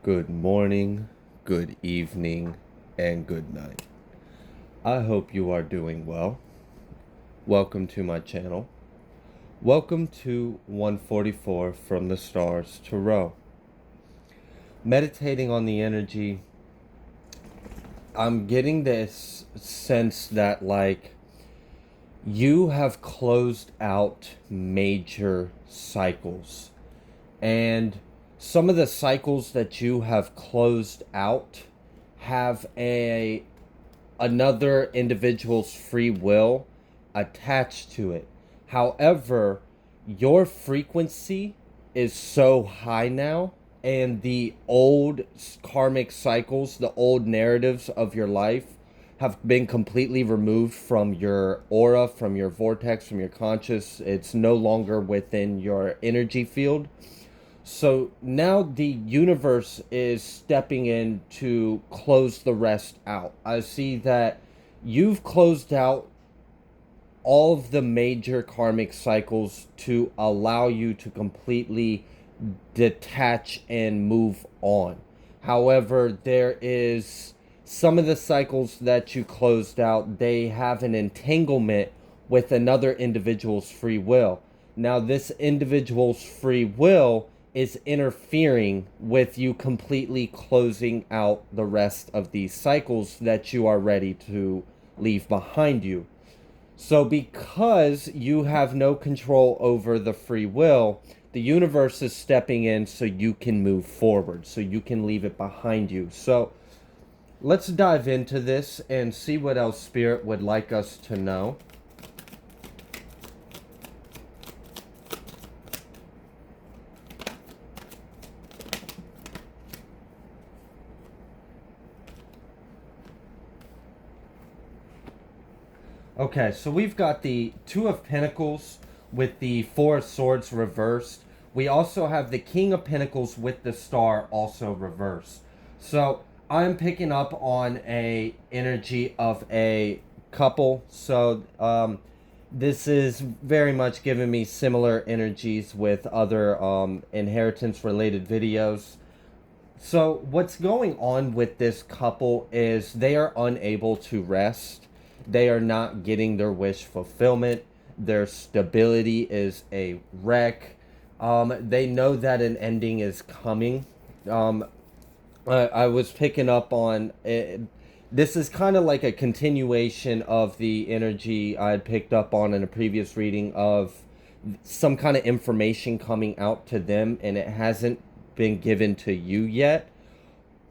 Good morning, good evening, and good night. I hope you are doing well. Welcome to my channel. Welcome to 144 from the stars to row. Meditating on the energy, I'm getting this sense that you have closed out major cycles, and some of the cycles that you have closed out have another individual's free will attached to it. However, your frequency is so high now, and the old karmic cycles, the old narratives of your life have been completely removed from your aura, from your vortex, from your conscious. It's no longer within your energy field. So now the universe is stepping in to close the rest out. I see that you've closed out all of the major karmic cycles to allow you to completely detach and move on. However, there is some of the cycles that you closed out, they have an entanglement with another individual's free will. Now, this individual's free will is interfering with you completely closing out the rest of these cycles that you are ready to leave behind you. So, because you have no control over the free will, the universe is stepping in so you can move forward, so you can leave it behind you. So, let's dive into this and see what else Spirit would like us to know. Okay, so we've got the Two of Pentacles with the Four of Swords reversed. We also have the King of Pentacles with the Star also reversed. So I'm picking up on a energy of a couple. So this is very much giving me similar energies with other inheritance related videos. So what's going on with this couple is they are unable to rest. They are not getting their wish fulfillment. Their stability is a wreck. They know that an ending is coming. I was picking up on it. This is kind of like a continuation of the energy I had picked up on in a previous reading of some kind of information coming out to them, and it hasn't been given to you yet.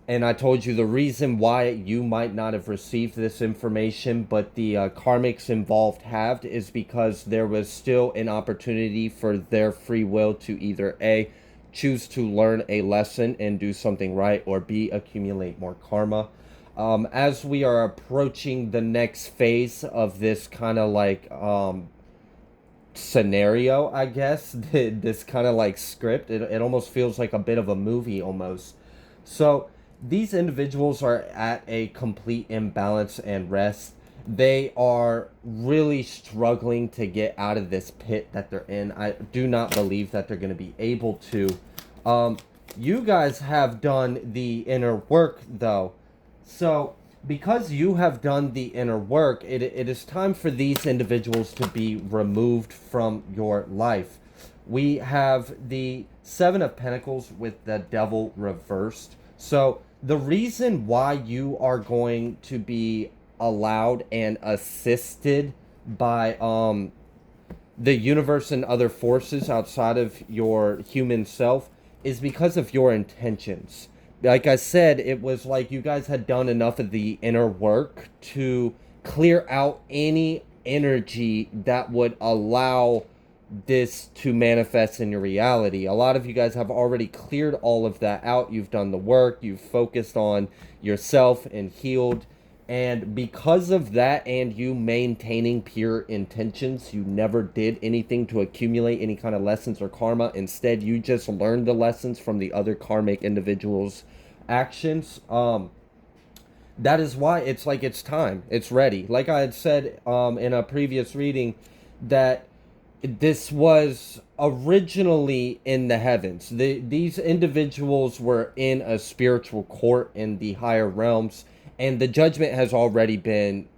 And I told you the reason why you might not have received this information, but the karmics involved have, is because there was still an opportunity for their free will to either A, choose to learn a lesson and do something right, or B, accumulate more karma. As we are approaching the next phase of this kind of scenario, I guess, this kind of script, it almost feels like a bit of a movie almost. So these individuals are at a complete imbalance and rest. They are really struggling to get out of this pit that they're in. I do not believe that they're going to be able to. You guys have done the inner work, though. So, because you have done the inner work, it is time for these individuals to be removed from your life. We have the Seven of Pentacles with the Devil reversed. So, the reason why you are going to be allowed and assisted by the universe and other forces outside of your human self is because of your intentions. Like I said, it was like you guys had done enough of the inner work to clear out any energy that would allow this to manifest in your reality. A lot of you guys have already cleared all of that out. You've done the work, you've focused on yourself and healed. And because of that, and you maintaining pure intentions, you never did anything to accumulate any kind of lessons or karma. Instead, you just learned the lessons from the other karmic individuals' actions. That is why it's like it's time. It's ready. Like I had said in a previous reading, that this was originally in the heavens. These individuals were in a spiritual court in the higher realms, and the judgment has already been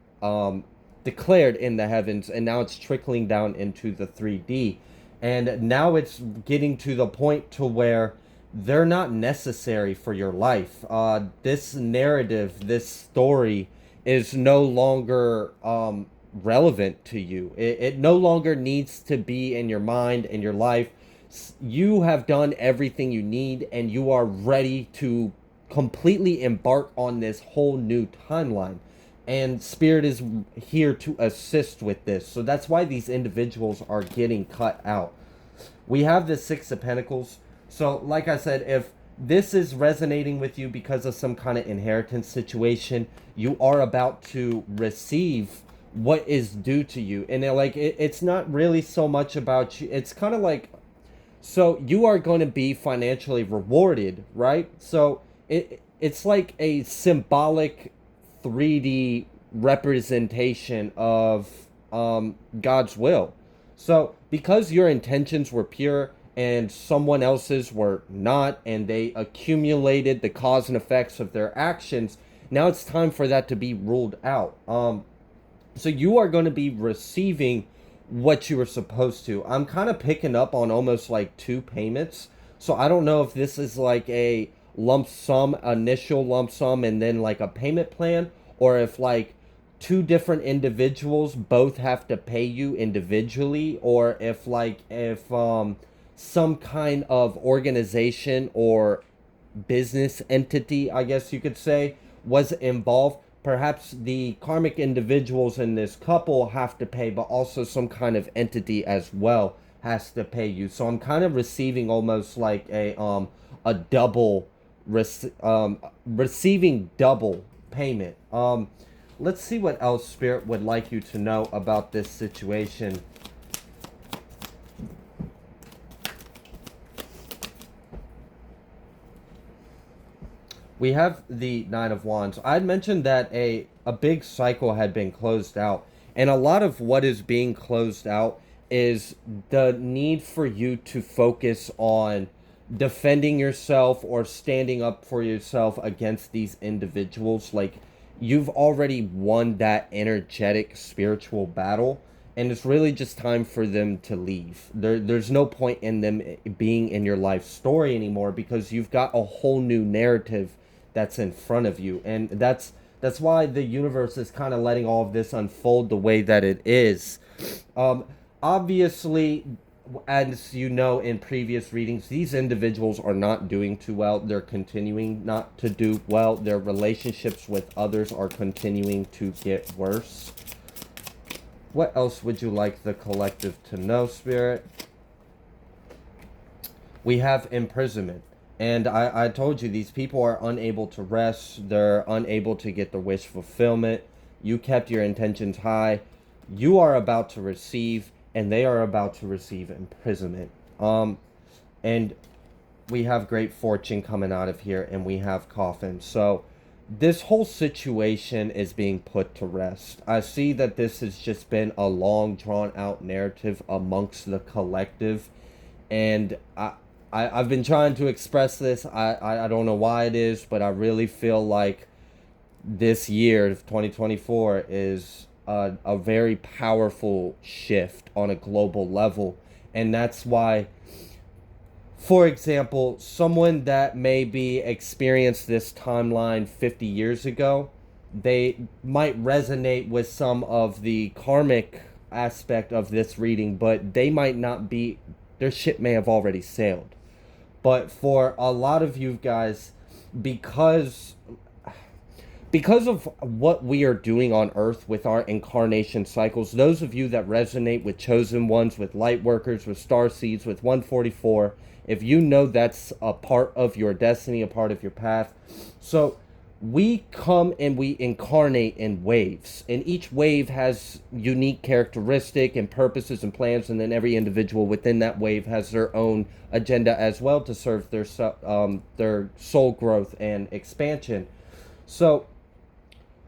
declared in the heavens, and now it's trickling down into the 3D. And now it's getting to the point to where they're not necessary for your life. This narrative, this story, is no longer relevant to you. It no longer needs to be in your mind and your life. You have done everything you need, and you are ready to completely embark on this whole new timeline. And Spirit is here to assist with this. So that's why these individuals are getting cut out. We have the Six of Pentacles. So, like I said, if this is resonating with you because of some kind of inheritance situation, you are about to receive what is due to you. And it's not really so much about you. It's kind of like, so you are going to be financially rewarded, right? So it's like a symbolic 3D representation of God's will. So because your intentions were pure and someone else's were not, and they accumulated the cause and effects of their actions, now it's time for that to be ruled out. So you are going to be receiving what you were supposed to. I'm kind of picking up on almost like two payments. So I don't know if this is like a lump sum, initial lump sum, and then like a payment plan, or if like two different individuals both have to pay you individually, or if some kind of organization or business entity, I guess you could say, was involved. Perhaps the karmic individuals in this couple have to pay, but also some kind of entity as well has to pay you. So I'm kind of receiving almost like a double receiving double payment. Let's see what else Spirit would like you to know about this situation. We have the Nine of Wands. I had mentioned that a big cycle had been closed out. And a lot of what is being closed out is the need for you to focus on defending yourself or standing up for yourself against these individuals. Like, you've already won that energetic spiritual battle, and it's really just time for them to leave. There's no point in them being in your life story anymore, because you've got a whole new narrative that's in front of you. And that's why the universe is kind of letting all of this unfold the way that it is. Obviously, as you know in previous readings, these individuals are not doing too well. They're continuing not to do well. Their relationships with others are continuing to get worse. What else would you like the collective to know, Spirit? We have imprisonment. And I told you, these people are unable to rest. They're unable to get their wish fulfillment. You kept your intentions high. You are about to receive, and they are about to receive imprisonment. And we have great fortune coming out of here, and we have coffin. So this whole situation is being put to rest. I see that this has just been a long, drawn-out narrative amongst the collective, and I've been trying to express this. I don't know why it is, but I really feel like this year, 2024, is a very powerful shift on a global level. And that's why, for example, someone that maybe experienced this timeline 50 years ago, they might resonate with some of the karmic aspect of this reading, but they might not be, their ship may have already sailed. But for a lot of you guys, because of what we are doing on Earth with our incarnation cycles, those of you that resonate with chosen ones, with light workers, with star seeds, with 144, if you know that's a part of your destiny, a part of your path. So we come and we incarnate in waves, and each wave has unique characteristic and purposes and plans, and then every individual within that wave has their own agenda as well to serve their soul growth and expansion. So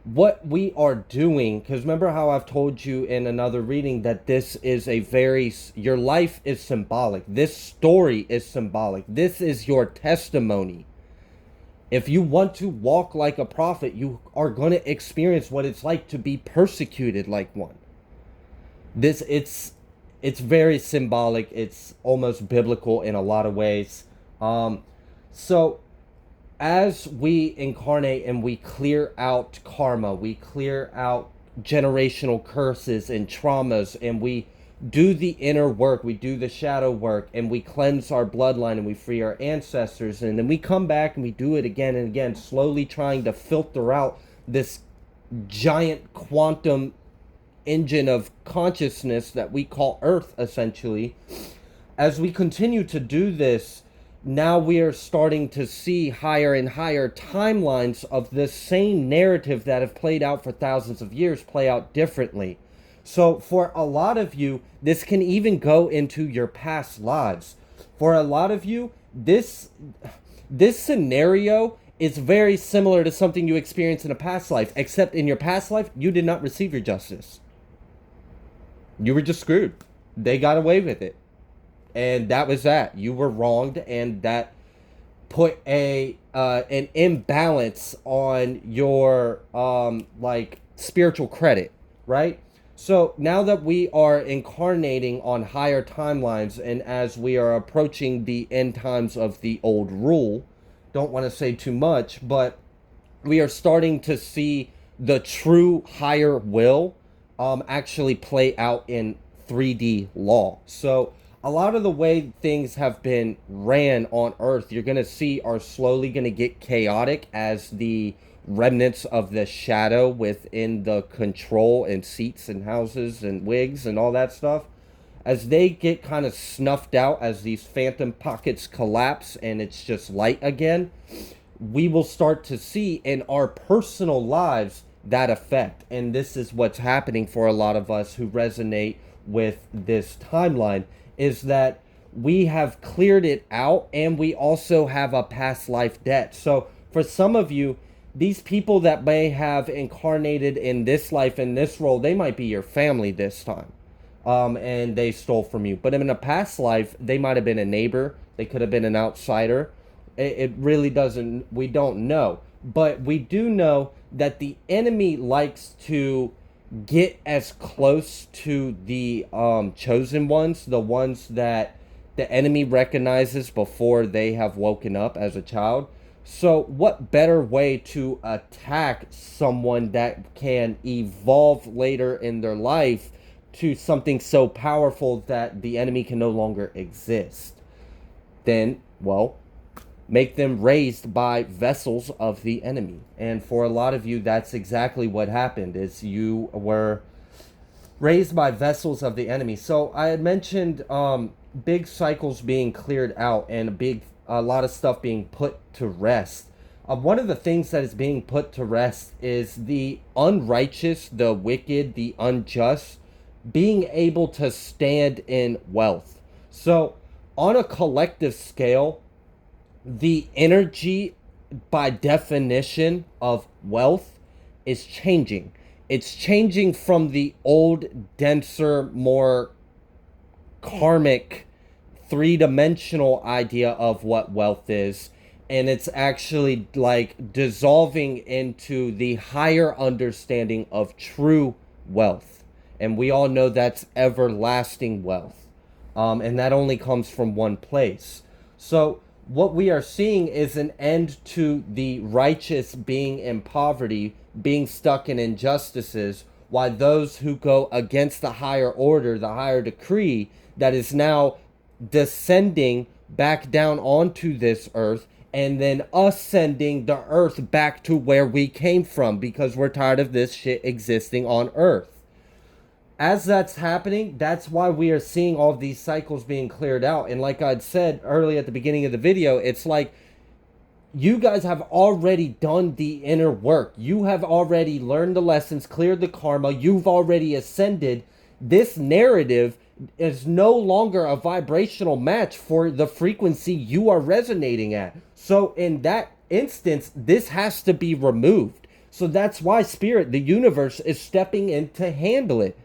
what we are doing, because remember how I've told you in another reading that this is a very, your life is symbolic. This story is symbolic. This is your testimony. If you want to walk like a prophet, you are going to experience what it's like to be persecuted like one. This it's very symbolic. It's almost biblical in a lot of ways. So as we incarnate and we clear out karma, we clear out generational curses and traumas, and we do the inner work, we do the shadow work, and we cleanse our bloodline and we free our ancestors, and then we come back and we do it again and again, slowly trying to filter out this giant quantum engine of consciousness that we call Earth, essentially. As we continue to do this, now we are starting to see higher and higher timelines of this same narrative that have played out for thousands of years play out differently. So for a lot of you, this can even go into your past lives. For a lot of you, this scenario is very similar to something you experienced in a past life, except in your past life, you did not receive your justice. You were just screwed. They got away with it. And that was that. You were wronged, and that put an imbalance on your like spiritual credit, right? So now that we are incarnating on higher timelines, and as we are approaching the end times of the old rule, don't want to say too much, but we are starting to see the true higher will actually play out in 3D law. So a lot of the way things have been ran on Earth, you're going to see are slowly going to get chaotic as the remnants of the shadow within the control and seats and houses and wigs and all that stuff, as they get kind of snuffed out, as these phantom pockets collapse and it's just light again, we will start to see in our personal lives that effect. And this is what's happening for a lot of us who resonate with this timeline, is that we have cleared it out, and we also have a past life debt. So for some of you, these people that may have incarnated in this life, in this role, they might be your family this time, and they stole from you. But in a past life, they might have been a neighbor, they could have been an outsider. It really doesn't, we don't know. But we do know that the enemy likes to get as close to the chosen ones, the ones that the enemy recognizes before they have woken up as a child. So what better way to attack someone that can evolve later in their life to something so powerful that the enemy can no longer exist than, well, make them raised by vessels of the enemy. And for a lot of you, that's exactly what happened, is you were raised by vessels of the enemy. So I had mentioned big cycles being cleared out and a lot of stuff being put to rest. One of the things that is being put to rest is the unrighteous, the wicked, the unjust being able to stand in wealth. So on a collective scale, the energy by definition of wealth is changing. It's changing from the old, denser, more karmic, three-dimensional idea of what wealth is, and it's actually like dissolving into the higher understanding of true wealth. And we all know that's everlasting wealth, and that only comes from one place. So what we are seeing is an end to the righteous being in poverty, being stuck in injustices, while those who go against the higher order, the higher decree that is now descending back down onto this earth, and then us sending the earth back to where we came from, because we're tired of this shit existing on earth. As that's happening, that's why we are seeing all of these cycles being cleared out. And like I'd said early at the beginning of the video, it's like you guys have already done the inner work. You have already learned the lessons, cleared the karma. You've already ascended. This narrative is no longer a vibrational match for the frequency you are resonating at. So in that instance, this has to be removed. So that's why spirit, the universe, is stepping in to handle it.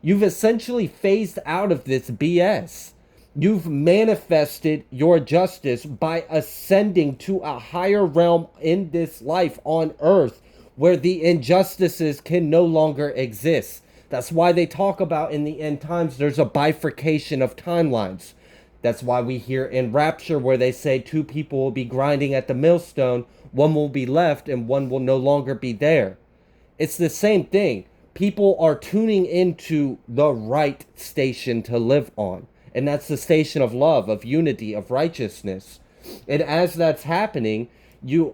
You've essentially phased out of this BS. You've manifested your justice by ascending to a higher realm in this life on earth where the injustices can no longer exist. That's why they talk about in the end times there's a bifurcation of timelines. That's why we hear in Rapture where they say two people will be grinding at the millstone, one will be left and one will no longer be there. It's the same thing. People are tuning into the right station to live on. And that's the station of love, of unity, of righteousness. And as that's happening,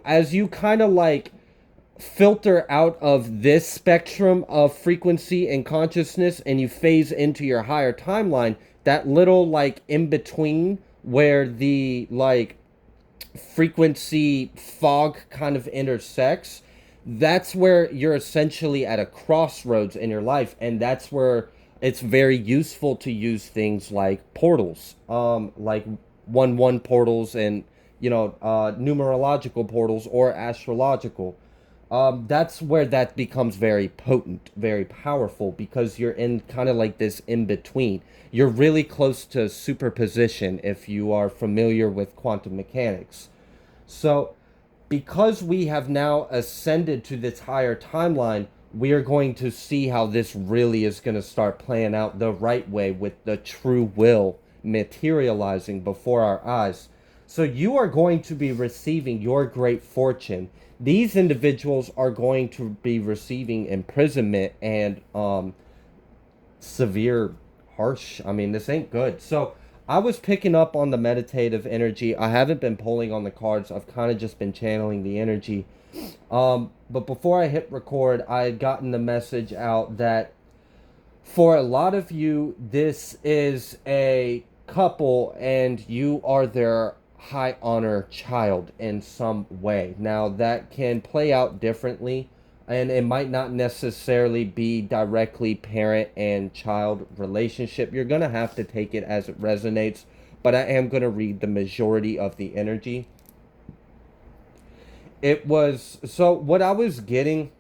as you kind of like filter out of this spectrum of frequency and consciousness and you phase into your higher timeline, that little like in between where the like frequency fog kind of intersects, that's where you're essentially at a crossroads in your life, and that's where it's very useful to use things like portals, like 1-1 portals, and numerological portals or astrological. That's where that becomes very potent, very powerful, because you're in kind of like this in between. You're really close to superposition if you are familiar with quantum mechanics. So, because we have now ascended to this higher timeline, we are going to see how this really is going to start playing out the right way with the true will materializing before our eyes. So, you are going to be receiving your great fortune. These individuals are going to be receiving imprisonment and severe, harsh. I mean, this ain't good. So, I was picking up on the meditative energy. I haven't been pulling on the cards. I've kind of just been channeling the energy. But before I hit record, I had gotten the message out that for a lot of you, this is a couple and you are their high honor child in some way. Now, that can play out differently, and it might not necessarily be directly parent and child relationship. You're going to have to take it as it resonates, but I am going to read the majority of the energy. So what I was getting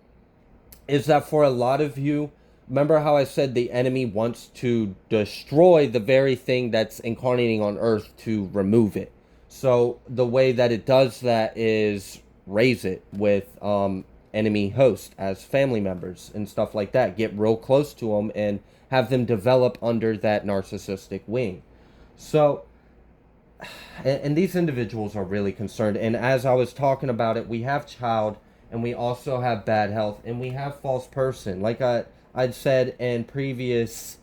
is that for a lot of you, remember how I said the enemy wants to destroy the very thing that's incarnating on earth to remove it. So the way that it does that is raise it with enemy host as family members and stuff like that. Get real close to them and have them develop under that narcissistic wing. So, and these individuals are really concerned. And as I was talking about it, we have child, and we also have bad health, and we have false person. Like I'd said in previous,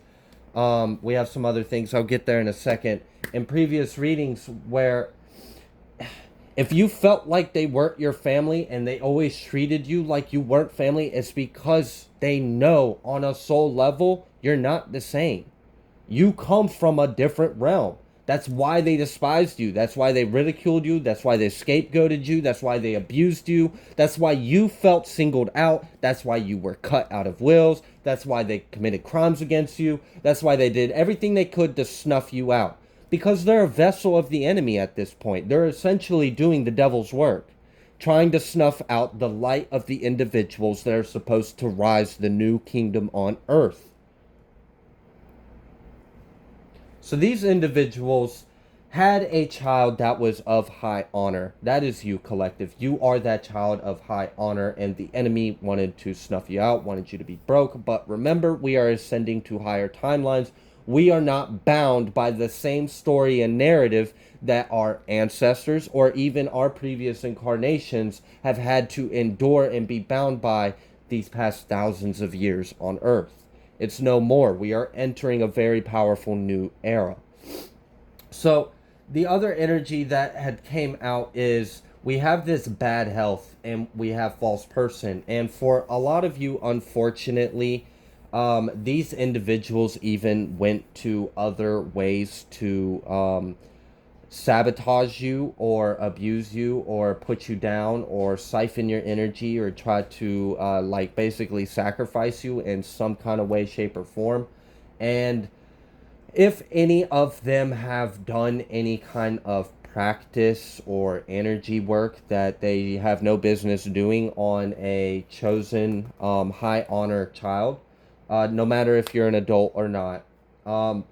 we have some other things. I'll get there in a second. In previous readings where if you felt like they weren't your family and they always treated you like you weren't family, it's because they know on a soul level you're not the same. You come from a different realm. That's why they despised you. That's why they ridiculed you. That's why they scapegoated you. That's why they abused you. That's why you felt singled out. That's why you were cut out of wills. That's why they committed crimes against you. That's why they did everything they could to snuff you out. Because they're a vessel of the enemy at this point. They're essentially doing the devil's work, trying to snuff out the light of the individuals that are supposed to rise the new kingdom on earth. So these individuals had a child that was of high honor. That is you, collective. You are that child of high honor, and the enemy wanted to snuff you out, wanted you to be broke. But remember, we are ascending to higher timelines. We are not bound by the same story and narrative that our ancestors or even our previous incarnations have had to endure and be bound by these past thousands of years on earth. It's no more. We are entering a very powerful new era. So the other energy that had came out is we have this bad health and we have false person. And for a lot of you, unfortunately, these individuals even went to other ways to sabotage you or abuse you or put you down or siphon your energy or try to like basically sacrifice you in some kind of way, shape, or form. And if any of them have done any kind of practice or energy work that they have no business doing on a chosen high honor child, no matter if you're an adult or not. Um,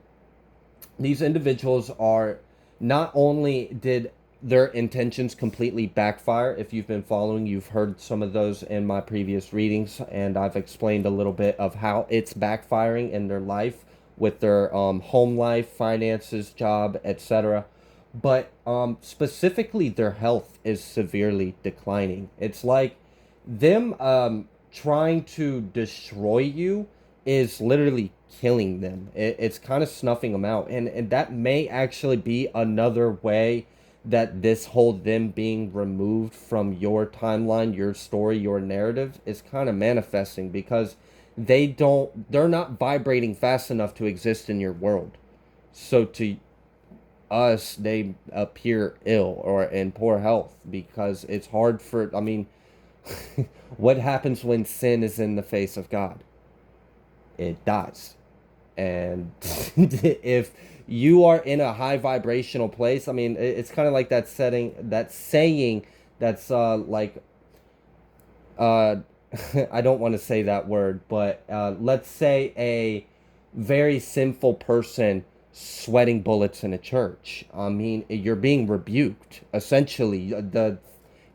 these individuals are not only did their intentions completely backfire. If you've been following, you've heard some of those in my previous readings, and I've explained a little bit of how it's backfiring in their life with their home life, finances, job, etc. But specifically, their health is severely declining. It's like them trying to destroy you is literally killing them. It's kind of snuffing them out. And that may actually be another way that this whole them being removed from your timeline, your story, your narrative is kind of manifesting because they're not vibrating fast enough to exist in your world. So to us, they appear ill or in poor health because it's hard for, I mean, what happens when sin is in the face of God? It dies. And if you are in a high vibrational place, I mean, it's kind of like that saying that's like, uh, I don't want to say that word, but let's say a very sinful person sweating bullets in a church. I mean, you're being rebuked. Essentially, the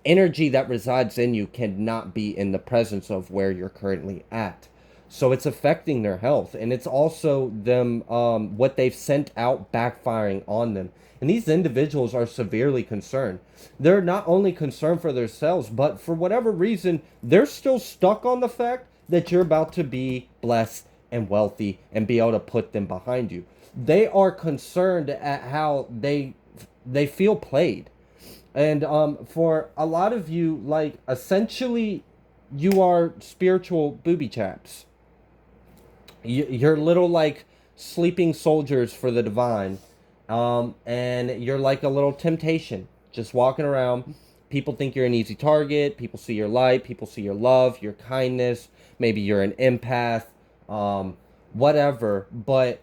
energy that resides in you cannot be in the presence of where you're currently at. So it's affecting their health, and it's also them what they've sent out backfiring on them. And these individuals are severely concerned. They're not only concerned for themselves, but for whatever reason, they're still stuck on the fact that you're about to be blessed and wealthy and be able to put them behind you. They are concerned at how they feel played. And for a lot of you, like, essentially, you are spiritual booby traps. You're little, like, sleeping soldiers for the divine. And you're like a little temptation, just walking around. People think you're an easy target. People see your light. People see your love, your kindness. Maybe you're an empath, whatever. But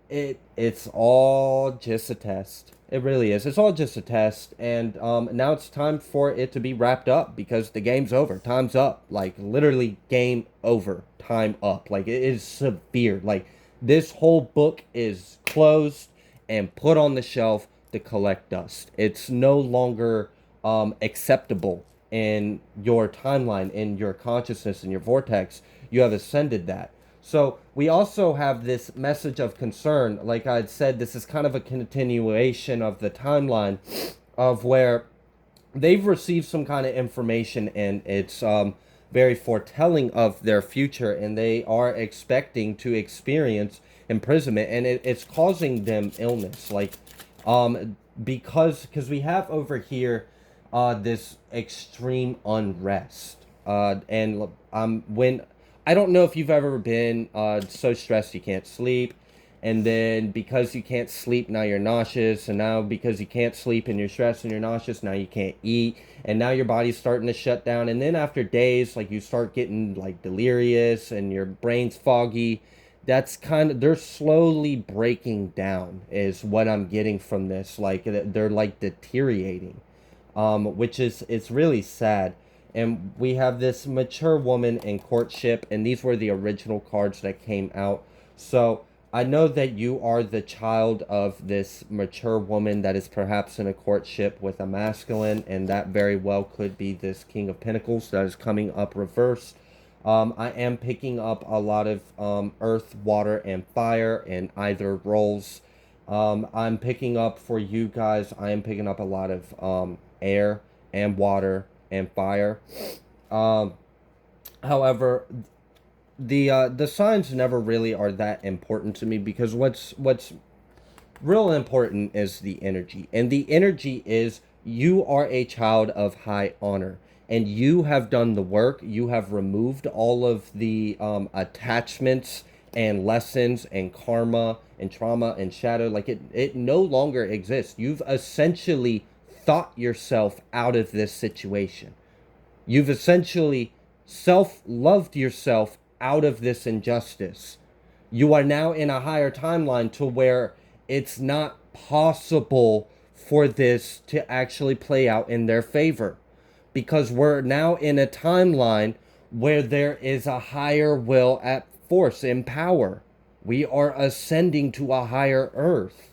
it's all just a test. It really is. It's all just a test, and now it's time for it to be wrapped up because the game's over. Time's up. Like, literally, game over. Time up. Like, it is severe. Like, this whole book is closed and put on the shelf to collect dust. It's no longer acceptable in your timeline, in your consciousness, in your vortex. You have ascended that. So we also have this message of concern. Like I had said, this is kind of a continuation of the timeline of where they've received some kind of information, and it's very foretelling of their future, and they are expecting to experience imprisonment, and it's causing them illness. Like, because we have over here this extreme unrest, and when I don't know if you've ever been so stressed you can't sleep, and then because you can't sleep, now you're nauseous, and now because you can't sleep and you're stressed and you're nauseous, now you can't eat, and now your body's starting to shut down, and then after days, like, you start getting, like, delirious and your brain's foggy. That's kind of, they're slowly breaking down is what I'm getting from this. Like, they're like deteriorating, which is, it's really sad. And we have this mature woman in courtship, and these were the original cards that came out. So I know that you are the child of this mature woman that is perhaps in a courtship with a masculine, and that very well could be this King of Pentacles that is coming up reversed. I am picking up a lot of earth, water, and fire in either roles. I'm picking up, for you guys, I am picking up a lot of air and water and fire. Um, However, the signs never really are that important to me because what's real important is the energy, and the energy is you are a child of high honor, and you have done the work. You have removed all of the attachments and lessons and karma and trauma and shadow. Like, it no longer exists. You've essentially thought yourself out of this situation. You've essentially self-loved yourself out of this injustice. You are now in a higher timeline to where it's not possible for this to actually play out in their favor, because we're now in a timeline where there is a higher will at force in power. We are ascending to a higher earth.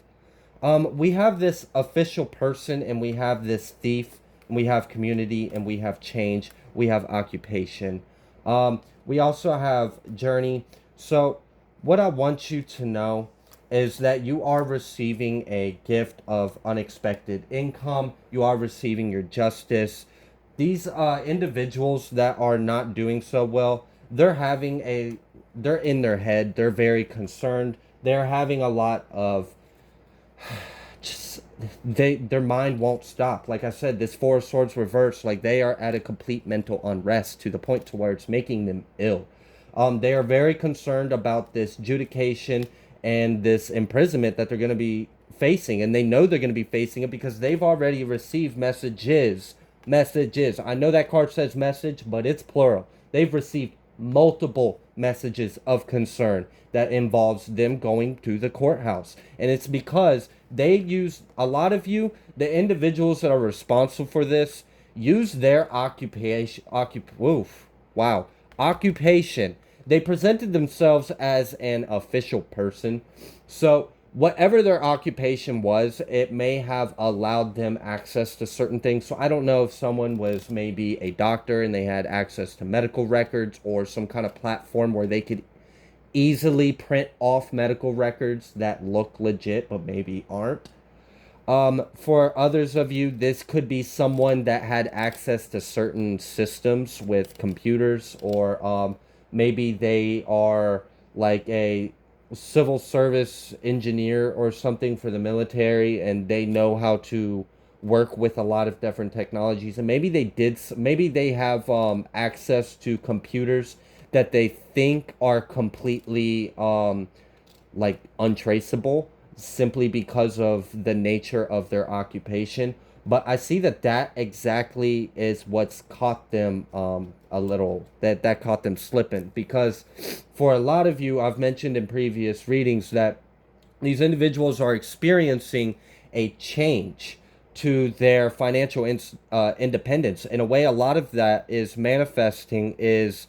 We have this official person, and we have this thief, and we have community, and we have change, we have occupation. We also have journey. So, what I want you to know is that you are receiving a gift of unexpected income. You are receiving your justice. These individuals that are not doing so well, they're in their head. They're very concerned. They're having a lot of just their mind won't stop. Like I said, this Four of Swords reversed, like they are at a complete mental unrest to the point to where it's making them ill. They are very concerned about this judication and this imprisonment that they're going to be facing, and they know they're going to be facing it because they've already received messages. I know that card says message, but it's plural. They've received multiple messages of concern that involves them going to the courthouse, and it's because they use a lot of you, the individuals that are responsible for this, use their occupation. They presented themselves as an official person. So whatever their occupation was, it may have allowed them access to certain things. So I don't know if someone was maybe a doctor and they had access to medical records, or some kind of platform where they could easily print off medical records that look legit but maybe aren't. For others of you, this could be someone that had access to certain systems with computers, or maybe they are like a civil service engineer or something for the military, and they know how to work with a lot of different technologies, and maybe they have access to computers that they think are completely like untraceable, simply because of the nature of their occupation. But I see that exactly is what's caught them a little, that caught them slipping, because for a lot of you, I've mentioned in previous readings that these individuals are experiencing a change to their financial independence. In a way, a lot of that is manifesting is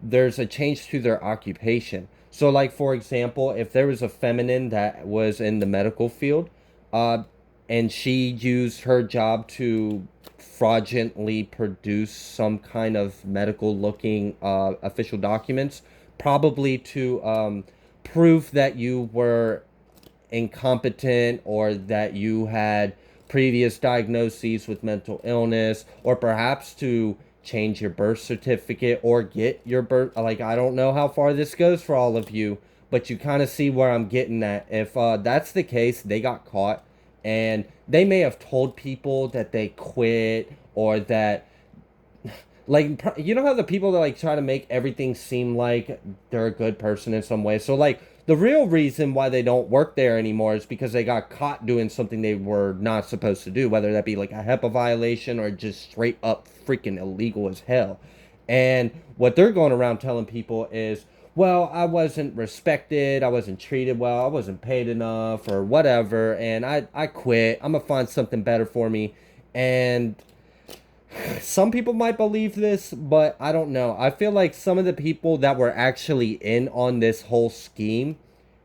there's a change to their occupation. So, like, for example, if there was a feminine that was in the medical field, uh, and she used her job to fraudulently produce some kind of medical looking official documents, probably to prove that you were incompetent, or that you had previous diagnoses with mental illness, or perhaps to change your birth certificate or get your birth, like, I don't know how far this goes for all of you, but you kind of see where I'm getting at. If that's the case, they got caught, and they may have told people that they quit, or that, like, you know how the people that like try to make everything seem like they're a good person in some way. So like, the real reason why they don't work there anymore is because they got caught doing something they were not supposed to do, whether that be like a HEPA violation or just straight up freaking illegal as hell. And what they're going around telling people is, well, I wasn't respected, I wasn't treated well, I wasn't paid enough, or whatever, and I quit. I'm gonna find something better for me. And some people might believe this, but I don't know. I feel like some of the people that were actually in on this whole scheme,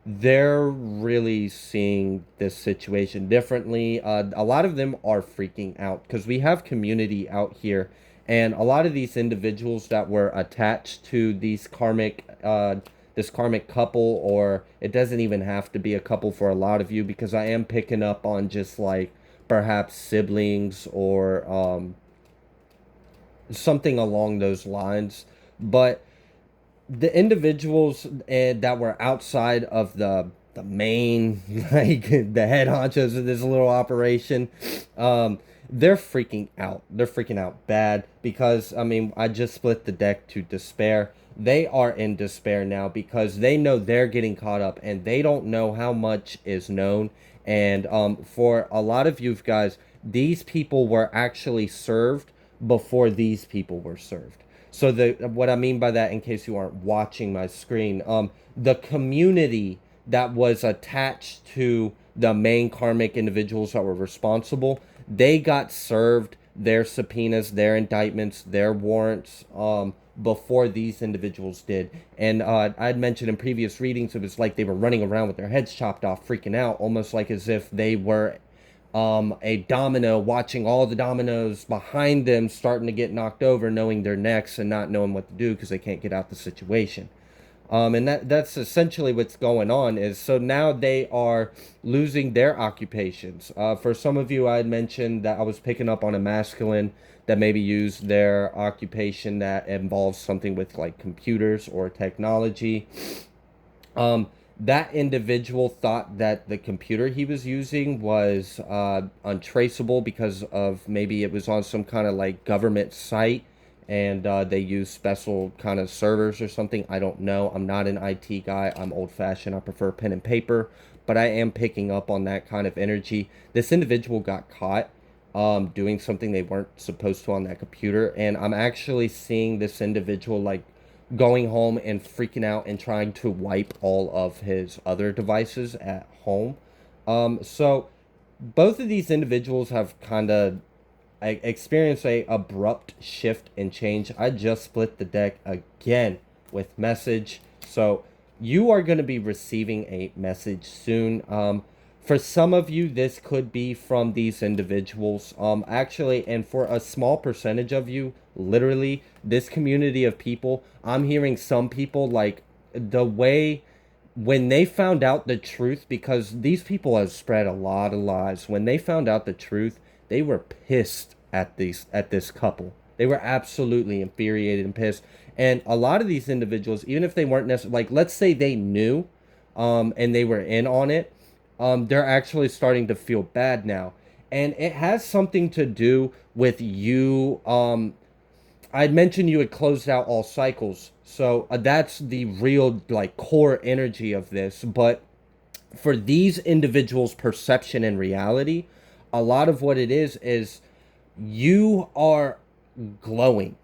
they're really seeing this situation differently. A lot of them are freaking out because we have community out here, and a lot of these individuals that were attached to this karmic couple, or it doesn't even have to be a couple for a lot of you, because I am picking up on just like perhaps siblings, or something along those lines. But the individuals that were outside of the main, like, the head honchos of this little operation, they're freaking out. They're freaking out bad, because I mean, I just split the deck to despair. They are in despair now because they know they're getting caught up, and they don't know how much is known. And for a lot of you guys, these people were actually served before these people were served. So what I mean by that, in case you aren't watching my screen, the community that was attached to the main karmic individuals that were responsible, they got served their subpoenas, their indictments, their warrants before these individuals did. And I had mentioned in previous readings, it was like they were running around with their heads chopped off, freaking out, almost like as if they were a domino, watching all the dominoes behind them starting to get knocked over, knowing they're next and not knowing what to do because they can't get out the situation. And that's essentially what's going on. Is so now they are losing their occupations. For some of you, I had mentioned that I was picking up on a masculine that maybe used their occupation that involves something with like computers or technology. That individual thought that the computer he was using was untraceable because of maybe it was on some kind of like government site, and they use special kind of servers or something. I don't know. I'm not an IT guy. I'm old fashioned. I prefer pen and paper, but I am picking up on that kind of energy. This individual got caught doing something they weren't supposed to on that computer, and I'm actually seeing this individual like going home and freaking out and trying to wipe all of his other devices at home. So both of these individuals have kind of experienced a abrupt shift and change. I just split the deck again with message. So you are going to be receiving a message soon. For some of you, this could be from these individuals. Actually, and for a small percentage of you, literally, this community of people, I'm hearing some people like the way when they found out the truth, because these people have spread a lot of lies. When they found out the truth, they were pissed at this couple. They were absolutely infuriated and pissed. And a lot of these individuals, even if they weren't necessarily like, let's say they knew, and they were in on it, they're actually starting to feel bad now. And it has something to do with you. I'd mentioned you had closed out all cycles. So that's the real, like, core energy of this. But for these individuals' perception and reality, a lot of what it is you are glowing,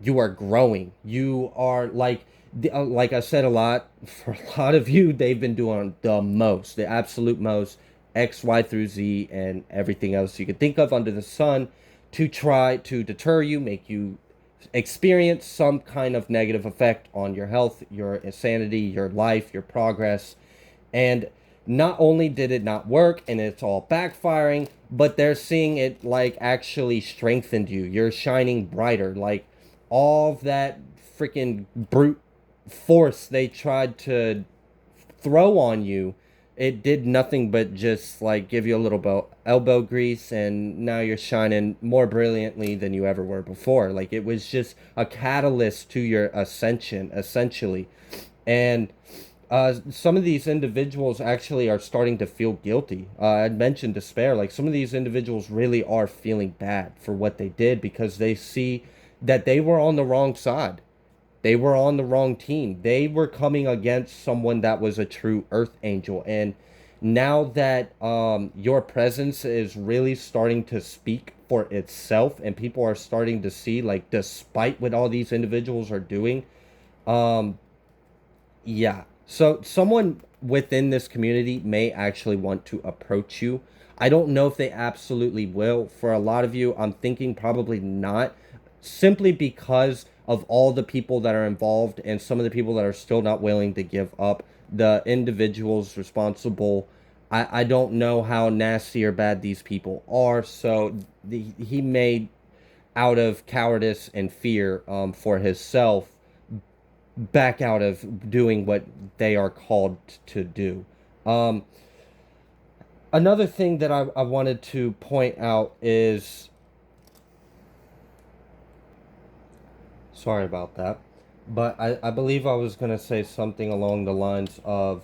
you are growing, you are like I said a lot, for a lot of you, they've been doing the most, the absolute most, X, Y through Z, and everything else you could think of under the sun to try to deter you, make you experience some kind of negative effect on your health, your sanity, your life, your progress. And not only did it not work and it's all backfiring, but they're seeing it like actually strengthened you. You're shining brighter. Like all of that freaking brute force they tried to throw on you, it did nothing but just like give you a little elbow grease, and now you're shining more brilliantly than you ever were before. Like it was just a catalyst to your ascension, essentially. And some of these individuals actually are starting to feel guilty. I'd mentioned despair. Like some of these individuals really are feeling bad for what they did because they see that they were on the wrong side. They were on the wrong team. They were coming against someone that was a true earth angel. And now that your presence is really starting to speak for itself and people are starting to see, like, despite what all these individuals are doing, um, yeah. So someone within this community may actually want to approach you. I don't know if they absolutely will. For a lot of you, I'm thinking probably not, simply because of all the people that are involved and some of the people that are still not willing to give up. The individuals responsible, I don't know how nasty or bad these people are. So he may, out of cowardice and fear for himself, back out of doing what they are called to do. Um, Another thing that I wanted to point out is, sorry about that, but I believe I was going to say something along the lines of,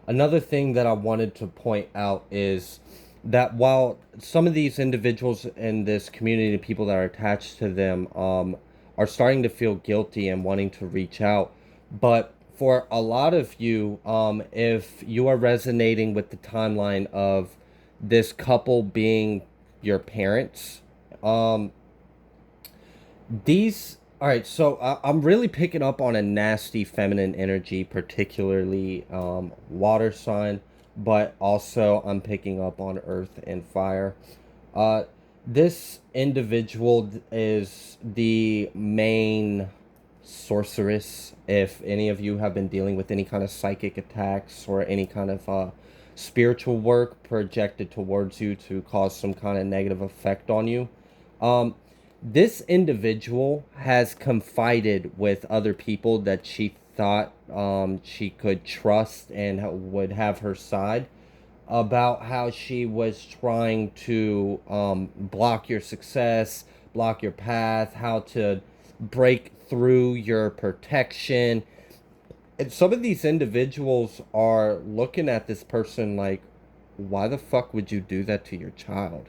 another thing that I wanted to point out is that while some of these individuals in this community, people that are attached to them, are starting to feel guilty and wanting to reach out, but for a lot of you, if you are resonating with the timeline of this couple being your parents, um, these, all right, so I'm really picking up on a nasty feminine energy, particularly water sign. but also I'm picking up on earth and fire. Uh, this individual is the main sorceress. If any of you have been dealing with any kind of psychic attacks or any kind of spiritual work projected towards you to cause some kind of negative effect on you, um, this individual has confided with other people that she thought she could trust and would have her side about how she was trying to block your success, block your path, how to break through your protection. And some of these individuals are looking at this person like, why the fuck would you do that to your child?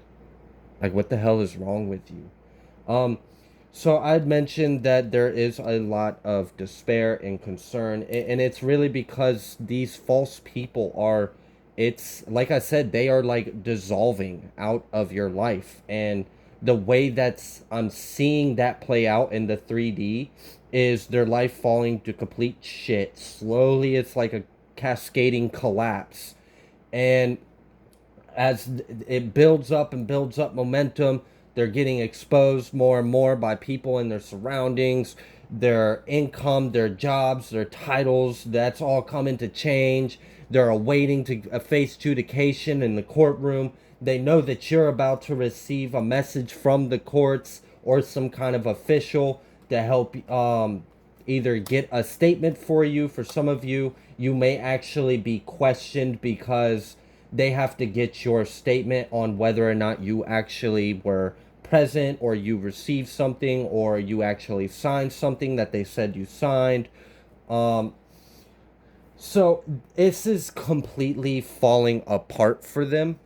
Like, what the hell is wrong with you? Um, so I'd mentioned that there is a lot of despair and concern, and it's really because these false people are, it's like I said, they are like dissolving out of your life. And the way that's I'm seeing that play out in the 3D is their life falling to complete shit. Slowly, it's like a cascading collapse. And as it builds up and builds up momentum, they're getting exposed more and more by people in their surroundings, their income, their jobs, their titles. That's all coming to change. They're awaiting to face adjudication in the courtroom. They know that you're about to receive a message from the courts or some kind of official to help either get a statement for you. For some of you, you may actually be questioned because they have to get your statement on whether or not you actually were present or you received something or you actually signed something that they said you signed. Um, so this is completely falling apart for them,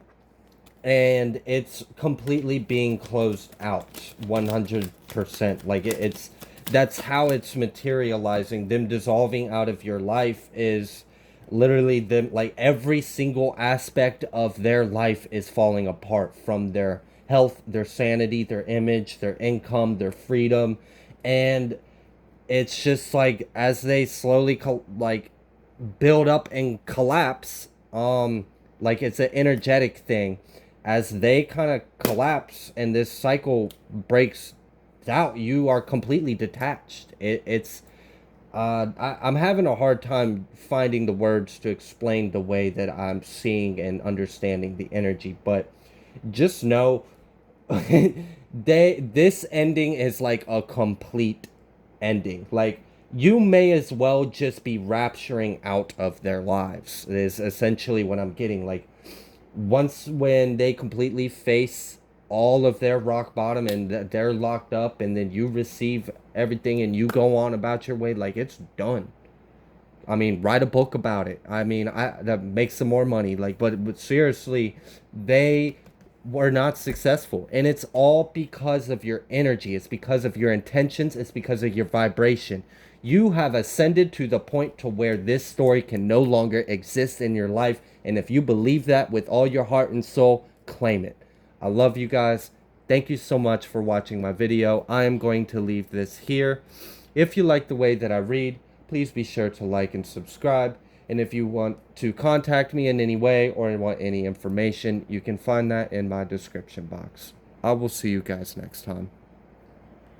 and it's completely being closed out 100%. Like it's that's how it's materializing. Them dissolving out of your life is literally them, like every single aspect of their life is falling apart, from their health, their sanity, their image, their income, their freedom. And it's just like as they slowly like build up and collapse, like it's an energetic thing. As they kind of collapse and this cycle breaks out, you are completely detached. It's I'm having a hard time finding the words to explain the way that I'm seeing and understanding the energy, but just know this ending is like a complete ending. Like, you may as well just be rapturing out of their lives, is essentially what I'm getting. Like, once when they completely face all of their rock bottom and they're locked up, and then you receive everything and you go on about your way, like, it's done. I mean, write a book about it. I mean, I that makes some more money. Like, but seriously, they were not successful, and it's all because of your energy. It's because of your intentions. It's because of your vibration. You have ascended to the point to where this story can no longer exist in your life, and if you believe that with all your heart and soul, claim it. I love you guys. Thank you so much for watching my video. I am going to leave this here. If you like the way that I read, please be sure to like and subscribe. And if you want to contact me in any way or want any information, you can find that in my description box. I will see you guys next time.